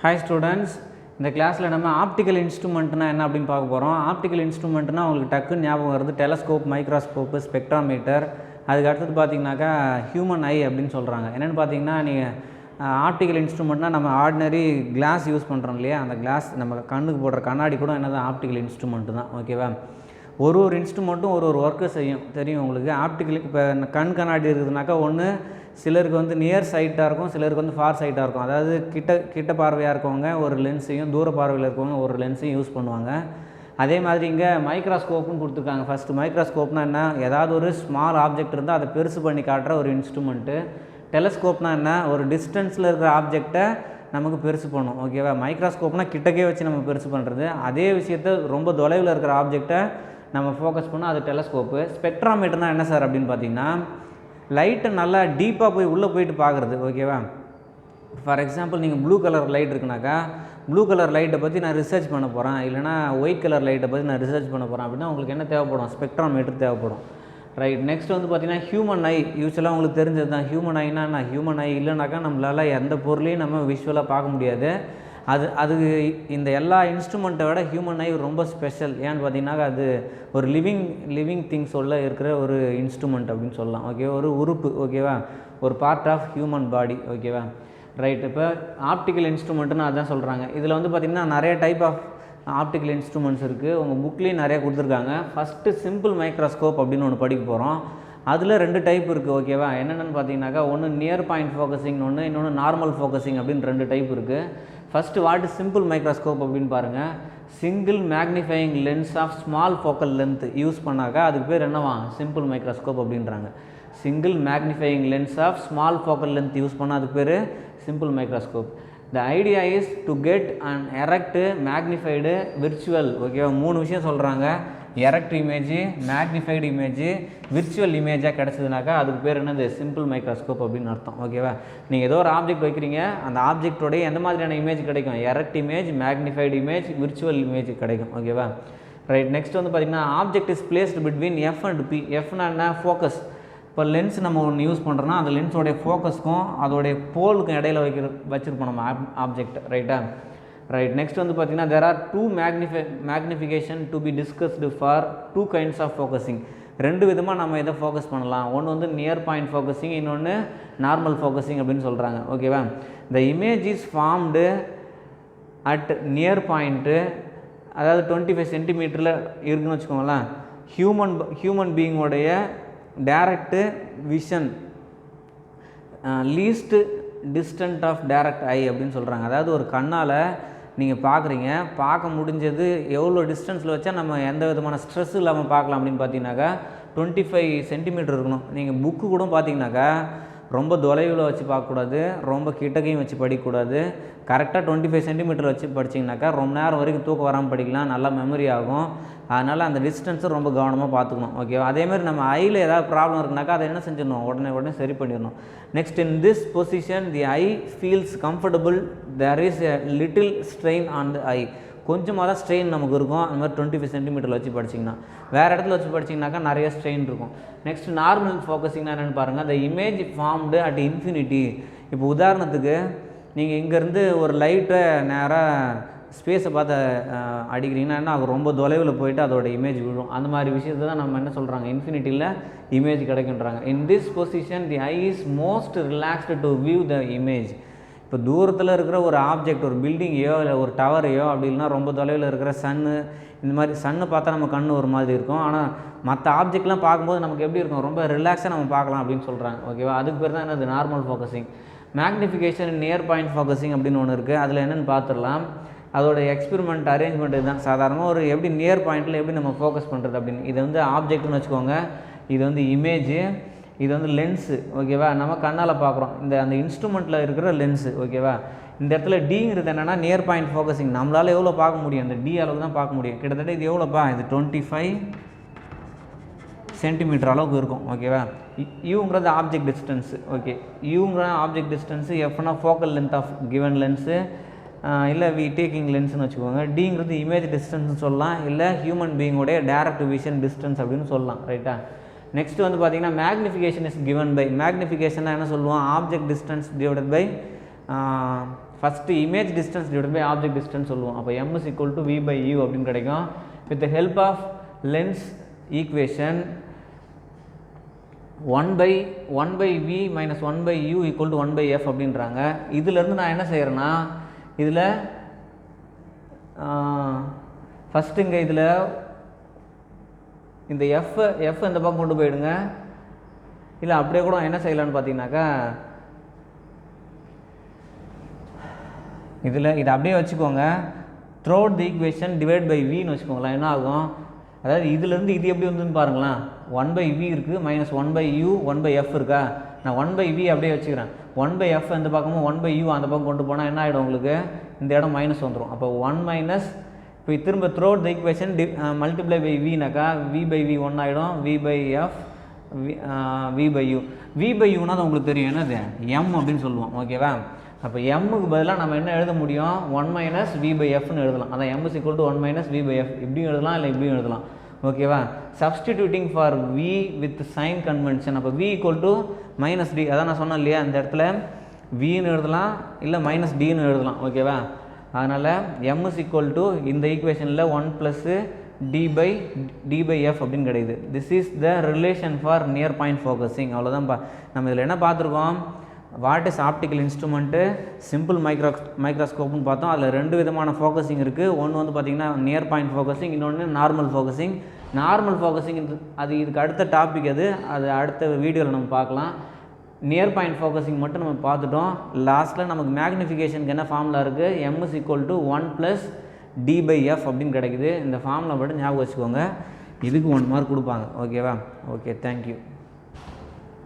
Hi students, இந்த கிளாஸ்ல நம்ம ஆப்டிக்கல் இன்ஸ்ட்ருமெண்ட்னா என்ன அப்படினு பார்க்க போறோம். ஆப்டிக்கல் இன்ஸ்ட்ருமெண்ட்னா உங்களுக்கு டக்குன்னு ஞாபகம் வருது டெலஸ்கோப், மைக்ரோஸ்கோப், ஸ்பெக்ட்ரோமீட்டர். அதுக்கு அடுத்து பாத்தீங்கன்னாக்கா ஹியூமன் ஐ அப்படினு சொல்றாங்க. என்னன்னு பாத்தீங்கன்னா நீங்க ஆப்டிக்கல் இன்ஸ்ட்ருமெண்ட்னா நம்ம ஆர்டினரி கிளாஸ் யூஸ் பண்றோம் இல்லையா, அந்த கிளாஸ் நம்ம கண்ணுக்கு போடுற கண்ணாடி கூட என்னதான் ஆப்டிக்கல் இன்ஸ்ட்ருமெண்ட் தான். ஓகேவா? ஒரு இன்ஸ்ட்ருமெண்ட்டும் ஒரு ஒர்க்கை செய்யும். தெரியும் உங்களுக்கு. ஆப்டிக்கல் இப்போ கண் கண்ணாடி இருக்குதுனாக்கா ஒன்று சிலருக்கு வந்து நியர் சைட்டாக இருக்கும், சிலருக்கு வந்து ஃபார் சைட்டாக இருக்கும். அதாவது கிட்ட பார்வையாக இருக்கவங்க ஒரு லென்ஸையும், தூர பார்வையில் இருக்கவங்க ஒரு லென்ஸையும் யூஸ் பண்ணுவாங்க. அதே மாதிரி இங்கே மைக்ரோஸ்கோப்புன்னு கொடுத்துருக்காங்க. ஃபஸ்ட்டு மைக்ரோஸ்கோப்னால் என்ன, ஏதாவது ஒரு ஸ்மால் ஆப்ஜெக்ட் இருந்தால் அதை பெருசு பண்ணி காட்டுற ஒரு இன்ஸ்ட்ருமெண்ட்டு. டெலஸ்கோப்னால் என்ன, ஒரு டிஸ்டன்ஸில் இருக்கிற ஆப்ஜெக்டை நமக்கு பெருசு பண்ணும். ஓகேவா? மைக்ரோஸ்கோப்னால் கிட்டக்கே வச்சு நம்ம பெருசு பண்ணுறது. அதே விஷயத்தை ரொம்ப தொலைவில் இருக்கிற ஆப்ஜெக்டை நம்ம ஃபோக்கஸ் பண்ணோம், அது டெலஸ்கோப்பு. ஸ்பெக்ட்ரோமீட்டர்னால் என்ன சார் அப்படின்னு பார்த்தீங்கன்னா லைட்டை நல்லா டீப்பாக போய் உள்ளே போயிட்டு பார்க்குறது. ஓகேவா? ஃபார் எக்ஸாம்பிள் நீங்கள் ப்ளூ கலர் லைட் இருக்குனாக்கா ப்ளூ கலர் லைட்டை பற்றி நான் ரிசர்ச் பண்ண போகிறேன், இல்லைனா ஒயிட் கலர் லைட்டை பற்றி நான் ரிசர்ச் பண்ண போகிறேன் அப்படின்னா உங்களுக்கு என்ன தேவைப்படும், ஸ்பெக்ட்ரோமீட்டர் தேவைப்படும். ரைட். நெக்ஸ்ட் வந்து பார்த்தீங்கன்னா ஹியூமன் ஐ. யூஸ்வலாக உங்களுக்கு தெரிஞ்சது தான். ஹியூமன் ஐனா என்ன, ஹியூமன் ஐ இல்லைனாக்கா நம்மளால் எந்த பொருளையும் நம்ம விஷுவலாக பார்க்க முடியாது. அது இந்த எல்லா இன்ஸ்ட்ருமெண்ட்டை விட ஹியூமன் ஐ ரொம்ப ஸ்பெஷல். ஏன்னு பார்த்தீங்கன்னாக்கா அது ஒரு லிவிங் திங்ஸோட இருக்கிற ஒரு இன்ஸ்ட்ருமெண்ட் அப்படின்னு சொல்லலாம். ஓகே, ஒரு உறுப்பு. ஓகேவா? ஒரு பார்ட் ஆஃப் ஹியூமன் பாடி. ஓகேவா? ரைட். இப்போ ஆப்டிக்கல் இன்ஸ்ட்ருமெண்ட்டுன்னு அதான் சொல்கிறாங்க. இதில் வந்து பார்த்திங்கன்னா நிறைய டைப் ஆஃப் ஆப்டிக்கல் இன்ஸ்ட்ருமெண்ட்ஸ் இருக்குது. உங்கள் புக்லேயும் நிறையா கொடுத்துருக்காங்க. ஃபஸ்ட்டு சிம்பிள் மைக்ரோஸ்கோப் அப்படின்னு ஒன்று படிக்க போகிறோம். அதில் 2 டைப் இருக்குது. ஓகேவா? என்னென்னு பார்த்தீங்கன்னாக்கா ஒன்று நியர் பாயிண்ட் ஃபோக்கஸிங், இன்னொன்று நார்மல் ஃபோக்கஸிங் அப்படின்னு 2 டைப் இருக்குது. First what is simple microscope அப்படின்னு பாருங்கள். Single magnifying lens of small focal length use பண்ணாக்கா அதுக்கு பேர் என்னவா, சிம்பிள் மைக்ரோஸ்கோப் அப்படின்றாங்க. Single magnifying lens of small focal length use பண்ணால் அதுக்கு பேர் simple microscope. The idea is to get and erect magnified virtual. ஓகேவா? 3 விஷயம் சொல்கிறாங்க. Erect image, magnified image, virtual இமேஜாக கிடச்சதுனாக்கா அதுக்கு பேர் என்னது, சிம்பிள் மைக்ரோஸ்கோப் அப்படின்னு அர்த்தம். ஓகேவா? நீங்கள் ஏதோ ஒரு ஆப்ஜெக்ட் வைக்கிறீங்க, அந்த ஆப்ஜெக்டோடைய எந்த மாதிரியான இமேஜ் கிடைக்கும், erect image, magnified image, virtual image கிடைக்கும். ஓகேவா? ரைட். நெக்ஸ்ட் வந்து பார்த்திங்கன்னா object is placed between F and P. எஃப்னா என்ன, ஃபோக்கஸ். இப்போ லென்ஸ் நம்ம ஒன்று யூஸ் பண்ணுறோன்னா அந்த லென்ஸோடைய ஃபோக்கஸ்க்கும் அதோடைய போலுக்கும் இடையில வச்சுருப்போம் நம்ம ஆப்ஜெக்ட். ரைட்டா? ரைட். நெக்ஸ்ட் வந்து பார்த்திங்கன்னா there are 2 magnification to be discussed for 2 kinds of focusing. 2 விதமாக நம்ம இதை ஃபோக்கஸ் பண்ணலாம். ஒன்று வந்து நியர் பாயிண்ட் ஃபோக்கஸிங், இன்னொன்று நார்மல் ஃபோக்கஸிங் அப்படின்னு சொல்கிறாங்க. ஓகேவா? The image is formed at near point, அதாவது 25 சென்டிமீட்டரில் இருக்குன்னு வச்சுக்கோங்களேன். ஹியூமன் பீயிங்கோடைய direct vision least distant of direct eye அப்படின்னு சொல்கிறாங்க. அதாவது ஒரு கண்ணால் நீங்கள் பார்க்குறீங்க, பார்க்க முடிஞ்சது எவ்வளோ டிஸ்டன்ஸில் வச்சா நம்ம எந்த விதமான ஸ்ட்ரெஸ் இல்லாமல் பார்க்கலாம் அப்படின்னு பார்த்தீங்கன்னாக்கா 25 சென்டிமீட்டர் இருக்கணும். நீங்கள் புக்கு கூட பார்த்தீங்கன்னாக்கா ரொம்ப தொலைவில் வச்சு பார்க்கக்கூடாது, ரொம்ப கிட்டக்கையும் வச்சு படிக்கக்கூடாது. கரெக்டாக 25 சென்டிமீட்டர் வச்சு படிச்சிங்கனாக்கா ரொம்ப நேரம் வரைக்கும் தூக்கம் வராமல் படிக்கலாம், நல்லா மெமரி ஆகும். அதனால் அந்த டிஸ்டன்ஸை ரொம்ப கவனமாக பார்த்துக்கணும். ஓகேவா? அதேமாதிரி நம்ம ஐயில் ஏதாவது ப்ராப்ளம் இருக்குனாக்கா அதை என்ன செஞ்சிடணும், உடனே சரி பண்ணிடணும். Next, in this position the eye feels comfortable, there is a little strain on the eye. கொஞ்சமாக தான் ஸ்ட்ரெயின் நமக்கு இருக்கும். அந்த மாதிரி 25 சென்டிமீட்டரில் வச்சு படிச்சிங்கன்னா. வேறு இடத்துல வச்சு படிச்சிங்கனாக்கா நிறைய ஸ்ட்ரெயின் இருக்கும். நெக்ஸ்ட், நார்மல் ஃபோக்கஸிங்னா என்னென்னு பாருங்கள். The image formed at infinity. இப்போ உதாரணத்துக்கு நீங்கள் இங்கேருந்து ஒரு லைட்டை நேராக ஸ்பேஸை பார்த்து அடிக்கிறீங்கன்னா அது ரொம்ப தொலைவில் போயிட்டு அதோட இமேஜ் விழும். அந்த மாதிரி விஷயத்தை தான் நம்ம என்ன சொல்கிறாங்க, இன்ஃபினிட்டியில் இமேஜ் கிடைக்குன்றாங்க. In this position the eye is most relaxed to view the image. இப்போ தூரத்தில் இருக்கிற ஒரு ஆப்ஜெக்ட், ஒரு பில்டிங்கையோ இல்லை ஒரு டவரையோ, அப்படி இல்லைனா ரொம்ப தொலைவில் இருக்கிற சன்னு, இந்த மாதிரி சன்னு பார்த்தா நம்ம கண் ஒரு மாதிரி இருக்கும். ஆனால் மற்ற ஆப்ஜெக்ட்லாம் பார்க்கும்போது நமக்கு எப்படி இருக்கும், ரொம்ப ரிலாக்ஸாக நம்ம பார்க்கலாம் அப்படின்னு சொல்கிறாங்க. ஓகேவா? அதுக்கு பேர் தான் என்னது, normal focusing. Magnification near point focusing அப்படின்னு ஒன்று இருக்குது. அதில் என்னென்னு பார்த்துடலாம். அதோட எக்ஸ்பெரிமெண்ட் அரேஞ்ச்மெண்ட் இதுதான். சாதாரணமாக ஒரு எப்படி நியர் பாயிண்ட்டில் எப்படி நம்ம ஃபோக்கஸ் பண்ணுறது அப்படின்னு. இது வந்து ஆப்ஜெக்ட்னு வச்சுக்கோங்க, இது வந்து இமேஜு, இது வந்து லென்ஸு. ஓகேவா? நம்ம கண்ணால் பார்க்குறோம், அந்த இன்ஸ்ட்ருமெண்ட்டில் இருக்கிற லென்ஸு. ஓகேவா? இந்த இடத்துல டிங்கிறது என்னென்னா நியர் பாயிண்ட் ஃபோக்கஸிங். நம்மளால் எவ்வளோ பார்க்க முடியும், அந்த டி அளவுக்கு தான் பார்க்க முடியும். கிட்டத்தட்ட இது எவ்வளோப்பா, இது 25 சென்டிமீட்டர் அளவுக்கு இருக்கும். ஓகேவா? யூங்கிறது ஆப்ஜெக்ட் டிஸ்டன்ஸு. ஓகே, யூங்கிற ஆப்ஜெக்ட் டிஸ்டன்ஸு, எஃப்னா focal length of given lens, இல்லை டேக்கிங் லென்ஸ்னு வச்சுக்கோங்க. டிங்கிறது இமேஜ் டிஸ்டன்ஸ்னு சொல்லலாம், இல்லை ஹியூமன் பீயிங்கோடைய டைரக்ட் விஷன் டிஸ்டன்ஸ் அப்படின்னு சொல்லலாம். ரைட்டா? நெக்ஸ்ட் வந்து பார்த்தீங்கன்னா மேக்னிஃபிகேஷன் இஸ் கிவன் பை. மேக்னிஃபிகேஷன்னா என்ன சொல்லுவோம், object distance divided by first image distance divide by object distance சொல்லுவோம். அப்போ m is equal to v by u அப்படின்னு கிடைக்கும். With the help of lens equation 1 by v minus 1 by u equal to 1 by f அப்படின்றாங்க. இதிலேருந்து நான் என்ன செய்கிறேன்னா இதில் first இங்கே இதில் இந்த எஃப் இந்த பக்கம் கொண்டு போயிடுங்க. இல்லை அப்படியே கூட என்ன செய்யலான்னு பார்த்தீங்கன்னாக்கா இதில் இதை அப்படியே வச்சுக்கோங்க. Throw out the equation divide by வின்னு வச்சுக்கோங்களேன். என்ன ஆகும், அதாவது இதிலேருந்து இது எப்படி வந்துன்னு பாருங்களேன். 1 by v இருக்குது minus 1 by u 1 by f இருக்கா. நான் 1 by v அப்படியே வச்சுக்கிறேன். 1 by f இந்த பக்கமும் 1 by u அந்த பக்கம் கொண்டு போனால் என்ன ஆகிடும் உங்களுக்கு, இந்த இடம் மைனஸ் வந்துடும். அப்போ 1 மைனஸ் இப்போ திரும்ப throw out the equation multiply by வினாக்கா v by v 1 ஆகிடும். v by f v by u. v by uனா அது உங்களுக்கு தெரியும் என்னது m அப்படின்னு சொல்லுவோம். ஓகேவா. அப்போ எம்முக்கு பதிலாக நம்ம என்ன எழுத முடியும், 1 மைனஸ் வி பை எஃப்னு எழுதலாம். அதான் m is equal to 1 minus v by f இப்படியும் எழுதலாம், இல்லை இப்படியும் எழுதலாம். ஓகேவா. Substituting for v with sign convention. அப்போ v equal to minus d, அதான் நான் சொன்னேன் இல்லையா, அந்த இடத்துல வின்னு எழுதலாம், இல்லை மைனஸ் டின்னு எழுதலாம். ஓகேவா. அதனால் m is equal to இந்த ஈக்குவேஷனில் 1 ப்ளஸ் டி பை எஃப் அப்படின்னு கிடைக்குது. This is the relation for near point focusing. அவ்வளோதான்ப்பா. நம்ம இதில் என்ன பார்த்துருக்கோம், what is optical instrument, simple மைக்ரோஸ்கோப்னு பார்த்தோம். அதில் 2 விதமான ஃபோக்கஸிங் இருக்குது. ஒன்று வந்து பார்த்திங்கன்னா நியர் பாயிண்ட் ஃபோக்கஸிங், இன்னொன்று நார்மல் ஃபோக்கஸிங். நார்மல் ஃபோக்கஸிங் அது இதுக்கு அடுத்த டாபிக், அது அடுத்த வீடியோவில் நம்ம பார்க்கலாம். நியர் பாயிண்ட் ஃபோக்கஸிங் மட்டும் நம்ம பார்த்துட்டோம். லாஸ்ட்டில் நமக்கு மேக்னிஃபிகேஷனுக்கு என்ன ஃபார்முலா இருக்குது, m is equal to 1 plus d by F அப்படின்னு கிடைக்குது. இந்த ஃபார்முலா மட்டும் ஞாபகம் வச்சுக்கோங்க. இதுக்கு 1 மார்க் கொடுப்பாங்க. ஓகேவா. Okay, thank you.